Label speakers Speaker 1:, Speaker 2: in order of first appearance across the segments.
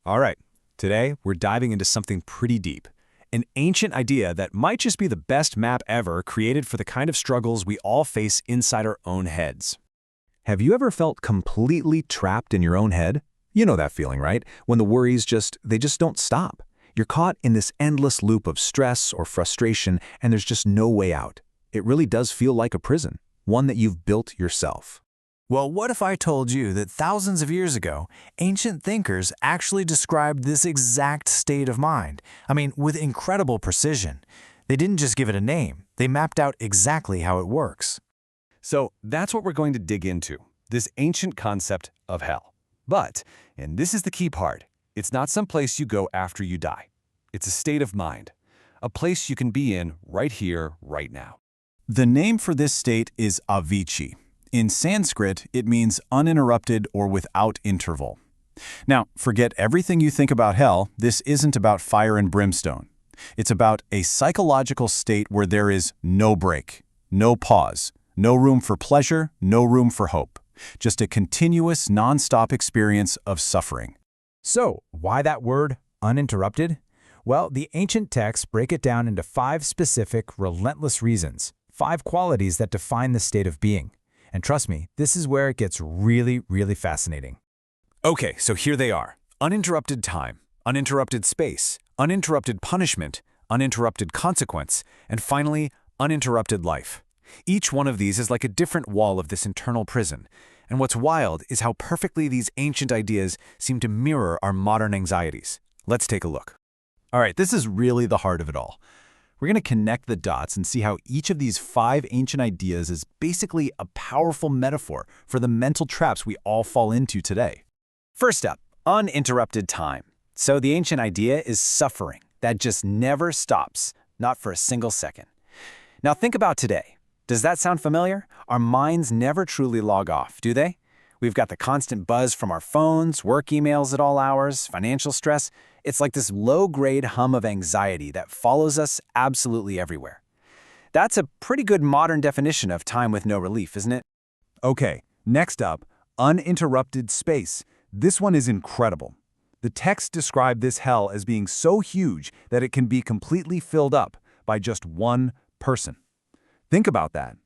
Speaker 1: All right, today we're diving into something pretty deep. An ancient idea that might just be the best map ever created for the kind of struggles we all face inside our own heads. Have you ever felt completely trapped in your own head? You know that feeling, right? When the worries they just don't stop. You're caught in this endless loop of stress or frustration, and there's just no way out. It really does feel like a prison, one that you've built yourself.
Speaker 2: Well, what if I told you that thousands of years ago, ancient thinkers actually described this exact state of mind? I mean, with incredible precision. They didn't just give it a name, they mapped out exactly how it works.
Speaker 1: So that's what we're going to dig into, this ancient concept of hell. But, and this is the key part, it's not some place you go after you die. It's a state of mind, a place you can be in right here, right now.
Speaker 3: The name for this state is Avīci. In Sanskrit, it means uninterrupted or without interval. Now, forget everything you think about hell. This isn't about fire and brimstone. It's about a psychological state where there is no break, no pause, no room for pleasure, no room for hope. Just a continuous, non-stop experience of suffering.
Speaker 4: So, why that word, uninterrupted? Well, the ancient texts break it down into 5 specific, relentless reasons, 5 qualities that define the state of being. And trust me, this is where it gets really, really fascinating.
Speaker 1: Okay, so here they are. Uninterrupted time, uninterrupted space, uninterrupted punishment, uninterrupted consequence, and finally, uninterrupted life. Each one of these is like a different wall of this internal prison. And what's wild is how perfectly these ancient ideas seem to mirror our modern anxieties. Let's take a look.
Speaker 3: All right, this is really the heart of it all. We're going to connect the dots and see how each of these 5 ancient ideas is basically a powerful metaphor for the mental traps we all fall into today.
Speaker 2: First up, uninterrupted time. So the ancient idea is suffering that just never stops, not for a single second. Now think about today. Does that sound familiar? Our minds never truly log off, do they? We've got the constant buzz from our phones, work emails at all hours, financial stress. It's like this low-grade hum of anxiety that follows us absolutely everywhere. That's a pretty good modern definition of time with no relief, isn't it?
Speaker 3: Okay, next up, uninterrupted space. This one is incredible. The text described this hell as being so huge that it can be completely filled up by just one person. Think about that.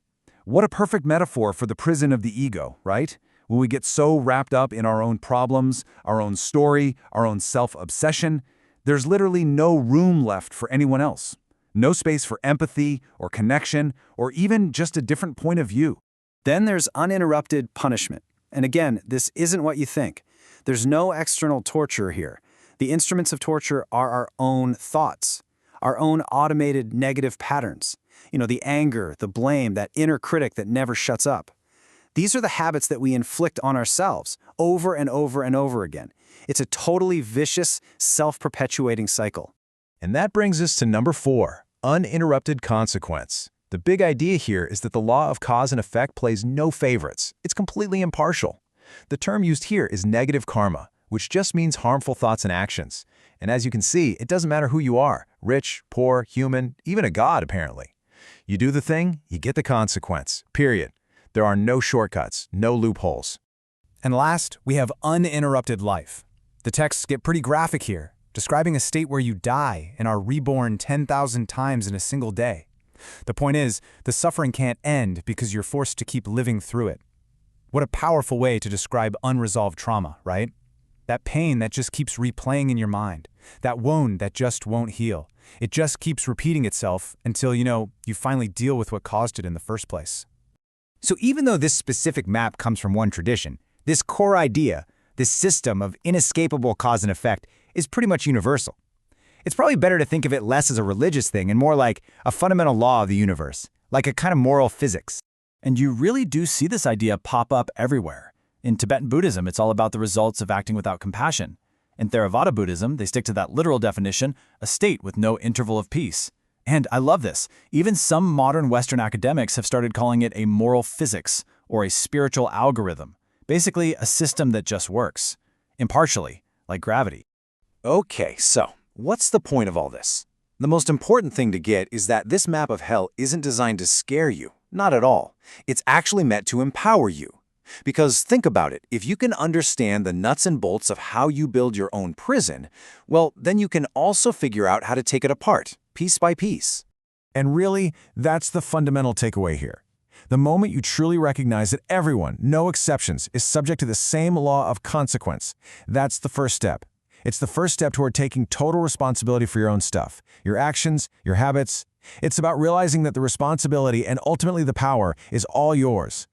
Speaker 3: What a perfect metaphor for the prison of the ego, right? When we get so wrapped up in our own problems, our own story, our own self-obsession, there's literally no room left for anyone else. No space for empathy or connection or even just a different point of view.
Speaker 2: Then there's uninterrupted punishment. And again, this isn't what you think. There's no external torture here. The instruments of torture are our own thoughts, our own automated negative patterns. The anger, the blame, that inner critic that never shuts up. These are the habits that we inflict on ourselves over and over and over again. It's a totally vicious, self-perpetuating cycle.
Speaker 3: And that brings us to number 4, uninterrupted consequence. The big idea here is that the law of cause and effect plays no favorites. It's completely impartial. The term used here is negative karma, which just means harmful thoughts and actions. And as you can see, it doesn't matter who you are, rich, poor, human, even a god apparently. You do the thing, you get the consequence, period. There are no shortcuts, no loopholes.
Speaker 4: And last, we have uninterrupted life. The texts get pretty graphic here, describing a state where you die and are reborn 10,000 times in a single day. The point is, the suffering can't end because you're forced to keep living through it. What a powerful way to describe unresolved trauma, right? That pain that just keeps replaying in your mind. That wound that just won't heal. It just keeps repeating itself until, you finally deal with what caused it in the first place.
Speaker 5: So even though this specific map comes from one tradition, this core idea, this system of inescapable cause and effect, is pretty much universal. It's probably better to think of it less as a religious thing and more like a fundamental law of the universe, like a kind of moral physics.
Speaker 3: And you really do see this idea pop up everywhere. In Tibetan Buddhism, it's all about the results of acting without compassion. In Theravāda Buddhism, they stick to that literal definition, a state with no interval of peace. And I love this. Even some modern Western academics have started calling it a moral physics or a spiritual algorithm. Basically, a system that just works. Impartially, like gravity.
Speaker 1: Okay, so what's the point of all this? The most important thing to get is that this map of hell isn't designed to scare you. Not at all. It's actually meant to empower you.
Speaker 2: Because think about it, if you can understand the nuts and bolts of how you build your own prison, well, then you can also figure out how to take it apart, piece by piece.
Speaker 1: And really, that's the fundamental takeaway here. The moment you truly recognize that everyone, no exceptions, is subject to the same law of consequence, that's the first step. It's the first step toward taking total responsibility for your own stuff, your actions, your habits. It's about realizing that the responsibility and ultimately the power is all yours.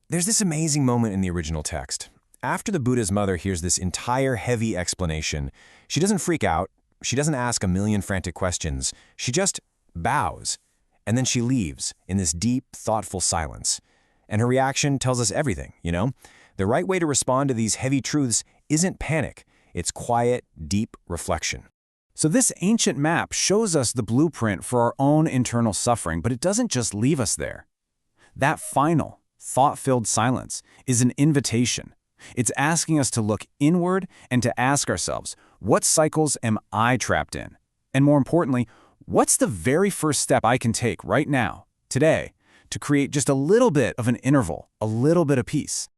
Speaker 1: There's this amazing moment in the original text. After the Buddha's mother hears this entire heavy explanation, she doesn't freak out, she doesn't ask a million frantic questions, she just bows. And then she leaves in this deep, thoughtful silence. And her reaction tells us everything, you know? The right way to respond to these heavy truths isn't panic, it's quiet, deep reflection.
Speaker 4: So this ancient map shows us the blueprint for our own internal suffering, but it doesn't just leave us there. That final, thought-filled silence is an invitation. It's asking us to look inward and to ask ourselves, what cycles am I trapped in? And more importantly, what's the very first step I can take right now, today, to create just a little bit of an interval, a little bit of peace?